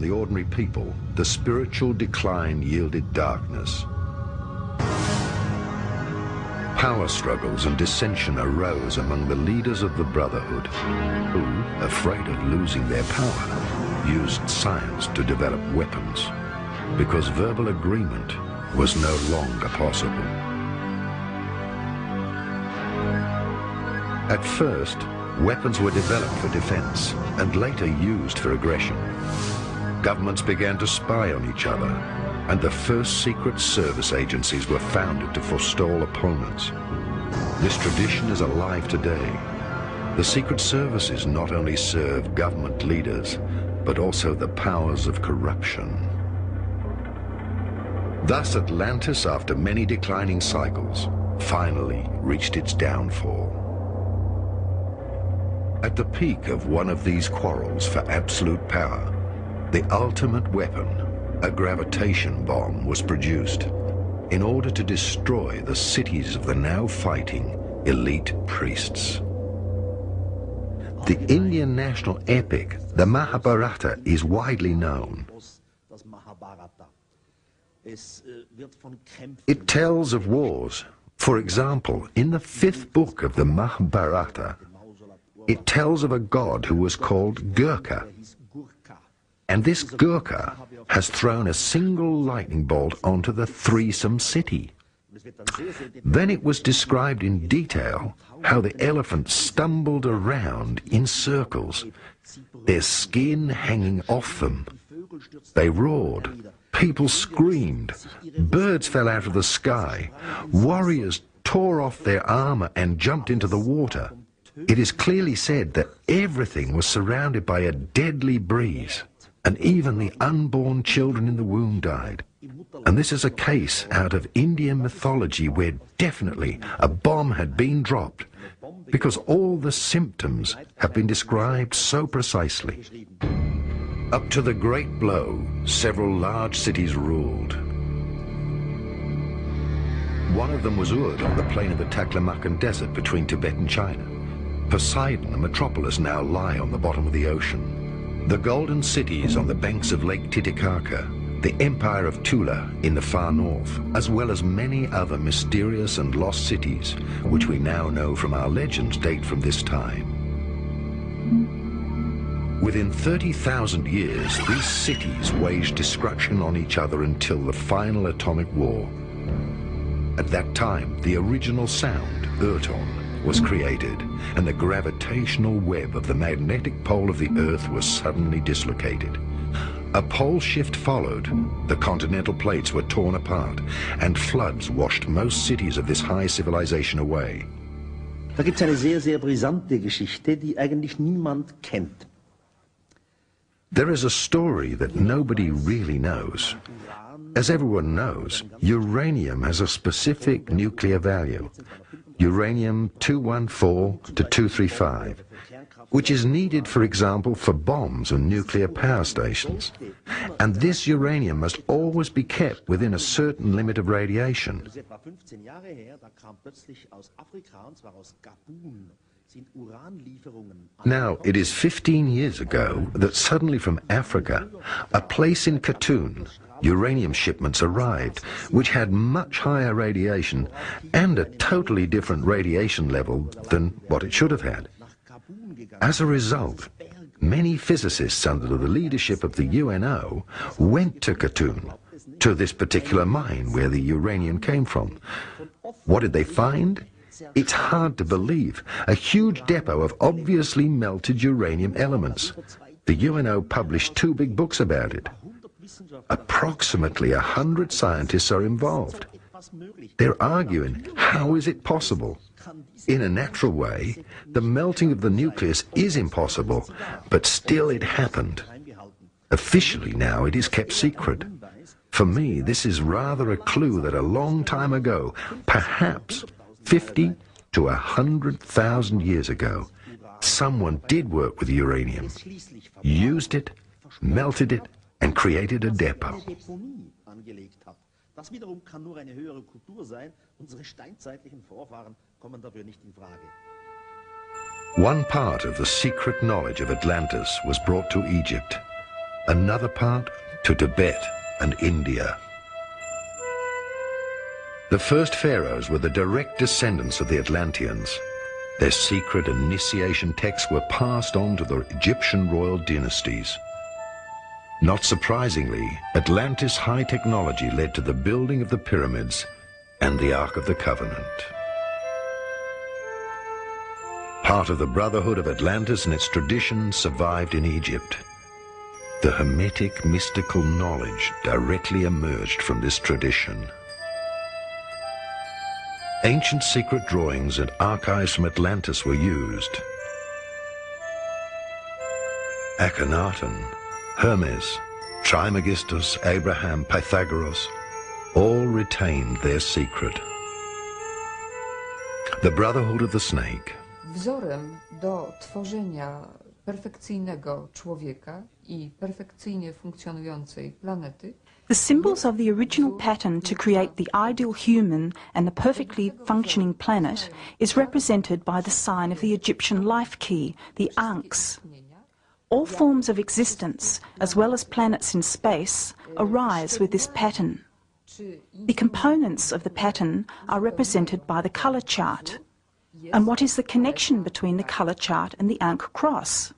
the ordinary people, the spiritual decline yielded darkness. Power struggles and dissension arose among the leaders of the Brotherhood, who, afraid of losing their power, used science to develop weapons, because verbal agreement was no longer possible. At first, weapons were developed for defense and later used for aggression. Governments began to spy on each other, and the first secret service agencies were founded to forestall opponents. This tradition is alive today. The secret services not only serve government leaders, but also the powers of corruption. Thus Atlantis, after many declining cycles, finally reached its downfall. At the peak of one of these quarrels for absolute power, the ultimate weapon, a gravitation bomb, was produced in order to destroy the cities of the now fighting elite priests. The Indian national epic, the Mahabharata, is widely known. It tells of wars. For example, in the 5th book of the Mahabharata, it tells of a god who was called Gurkha. And this Gurkha has thrown a single lightning bolt onto the threesome city. Then it was described in detail how the elephants stumbled around in circles, their skin hanging off them. They roared, people screamed, birds fell out of the sky, warriors tore off their armor and jumped into the water. It is clearly said that everything was surrounded by a deadly breeze, and even the unborn children in the womb died. And this is a case out of Indian mythology where definitely a bomb had been dropped, because all the symptoms have been described so precisely. Up to the Great Blow, several large cities ruled. One of them was Urd on the plain of the Taklamakan Desert between Tibet and China. Poseidon, the metropolis, now lie on the bottom of the ocean. The golden cities on the banks of Lake Titicaca, the Empire of Tula in the far north, as well as many other mysterious and lost cities, which we now know from our legends date from this time. Within 30,000 years, these cities waged destruction on each other until the final atomic war. At that time, the original sound, Urton, was created, and the gravitational web of the magnetic pole of the Earth was suddenly dislocated. A pole shift followed, the continental plates were torn apart, and floods washed most cities of this high civilization away. Da gibt's eine sehr, sehr brisante Geschichte, die eigentlich niemand kennt. There is a story that nobody really knows. As everyone knows, uranium has a specific nuclear value, uranium-214 to 235, which is needed, for example, for bombs and nuclear power stations. And this uranium must always be kept within a certain limit of radiation. Now, it is 15 years ago that suddenly from Africa, a place in Khatun, uranium shipments arrived, which had much higher radiation and a totally different radiation level than what it should have had. As a result, many physicists under the leadership of the UNO went to Khatun, to this particular mine where the uranium came from. What did they find? It's hard to believe. A huge depot of obviously melted uranium elements. The UNO published 2 big books about it. Approximately 100 scientists are involved. They're arguing, how is it possible? In a natural way, the melting of the nucleus is impossible, but still it happened. Officially now it is kept secret. For me, this is rather a clue that a long time ago, perhaps 50 to 100,000 years ago, someone did work with uranium, used it, melted it, and created a depot. Das wiederum kann nur eine höhere Kultur sein. Unsere steinzeitlichen Vorfahren kommen dafür nicht in Frage. One part of the secret knowledge of Atlantis was brought to Egypt. another part to Tibet and India. The first pharaohs were the direct descendants of the Atlanteans. Their secret initiation texts were passed on to the Egyptian royal dynasties. Not surprisingly, Atlantis' high technology led to the building of the pyramids and the Ark of the Covenant. Part of the Brotherhood of Atlantis and its traditions survived in Egypt. The Hermetic mystical knowledge directly emerged from this tradition. Ancient secret drawings and archives from Atlantis were used. Akhenaten, Hermes, Trismegistus, Abraham, Pythagoras, all retained their secret. The Brotherhood of the Snake. Wzorem do tworzenia perfekcyjnego człowieka i perfekcyjnie funkcjonującej planety. The symbols of the original pattern to create the ideal human and the perfectly functioning planet is represented by the sign of the Egyptian life key, the Ankhs. All forms of existence, as well as planets in space, arise with this pattern. The components of the pattern are represented by the colour chart. And what is the connection between the colour chart and the Ankh cross?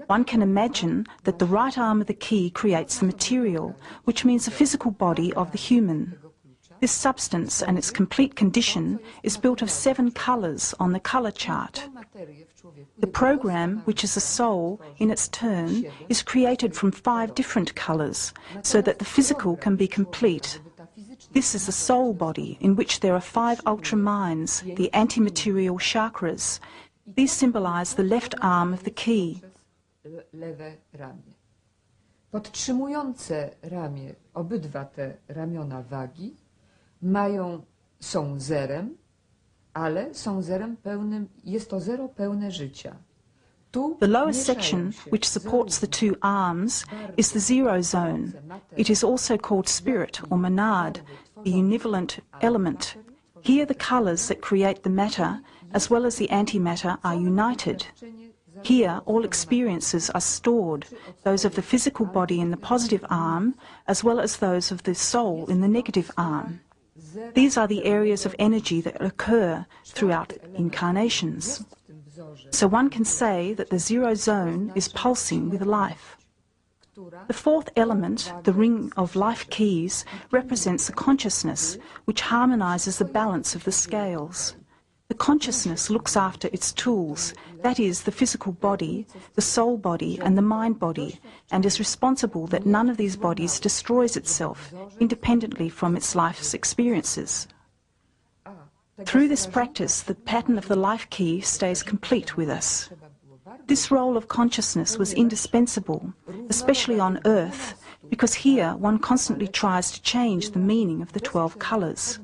One can imagine that the right arm of the key creates the material, which means the physical body of the human. This substance and its complete condition is built of 7 colours on the colour chart. The program, which is a soul, in its turn, is created from 5 different colours, so that the physical can be complete. This is the soul body, in which there are 5 ultra-minds, the antimaterial chakras. These symbolize the left arm of the key. Lewe ramię. Podtrzymujące ramię, obydwa te ramiona wagi, są zerem, ale są zerem pełnym, jest to zero pełne życia. The lower section, which supports the 2 arms, is the zero zone. It is also called spirit or monad, the univalent element. Here the colours that create the matter, as well as the antimatter, are united. Here all experiences are stored, those of the physical body in the positive arm, as well as those of the soul in the negative arm. These are the areas of energy that occur throughout incarnations. So one can say that the zero zone is pulsing with life. The 4th element, the ring of life keys, represents the consciousness, which harmonizes the balance of the scales. The consciousness looks after its tools, that is, the physical body, the soul body and the mind body, and is responsible that none of these bodies destroys itself, independently from its life's experiences. Through this practice, the pattern of the life key stays complete with us. This role of consciousness was indispensable, especially on Earth, because here one constantly tries to change the meaning of the 12 colours.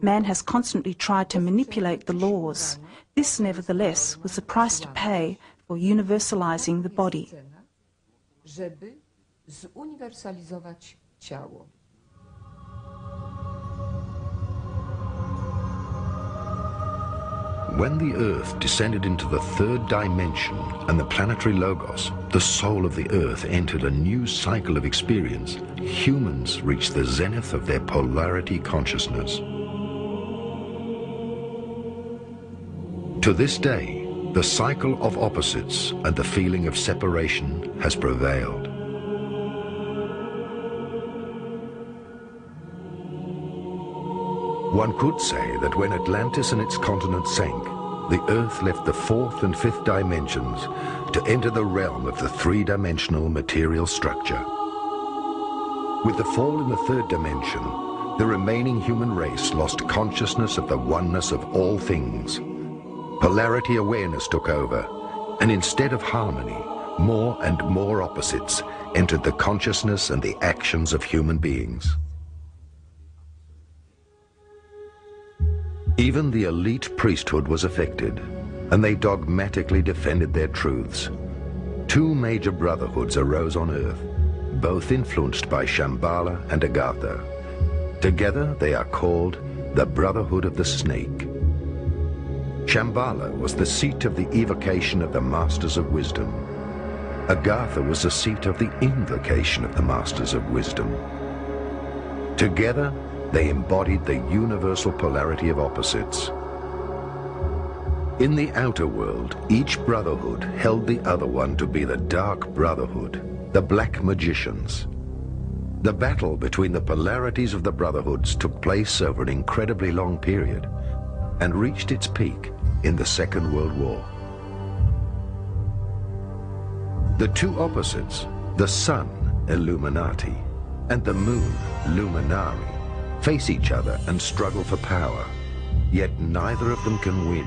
Man has constantly tried to manipulate the laws. This, nevertheless, was the price to pay for universalizing the body. Żeby zuniwersalizować ciało. When the Earth descended into the 3rd dimension and the planetary logos, the soul of the Earth, entered a new cycle of experience, humans reached the zenith of their polarity consciousness. To this day, the cycle of opposites and the feeling of separation has prevailed. One could say that when Atlantis and its continent sank, the Earth left the 4th and 5th dimensions to enter the realm of the 3-dimensional material structure. With the fall in the 3rd dimension, the remaining human race lost consciousness of the oneness of all things. Polarity awareness took over, and instead of harmony, more and more opposites entered the consciousness and the actions of human beings. Even the elite priesthood was affected, and they dogmatically defended their truths. 2 major brotherhoods arose on Earth, both influenced by Shambhala and Agartha. Together they are called the Brotherhood of the Snake. Shambhala was the seat of the evocation of the Masters of Wisdom. Agartha was the seat of the invocation of the Masters of Wisdom. Together, they embodied the universal polarity of opposites. In the outer world, each brotherhood held the other one to be the Dark Brotherhood, the Black Magicians. The battle between the polarities of the brotherhoods took place over an incredibly long period and reached its peak in the Second World War. The two opposites, the Sun, Illuminati, and the Moon, Luminari, face each other and struggle for power, yet neither of them can win.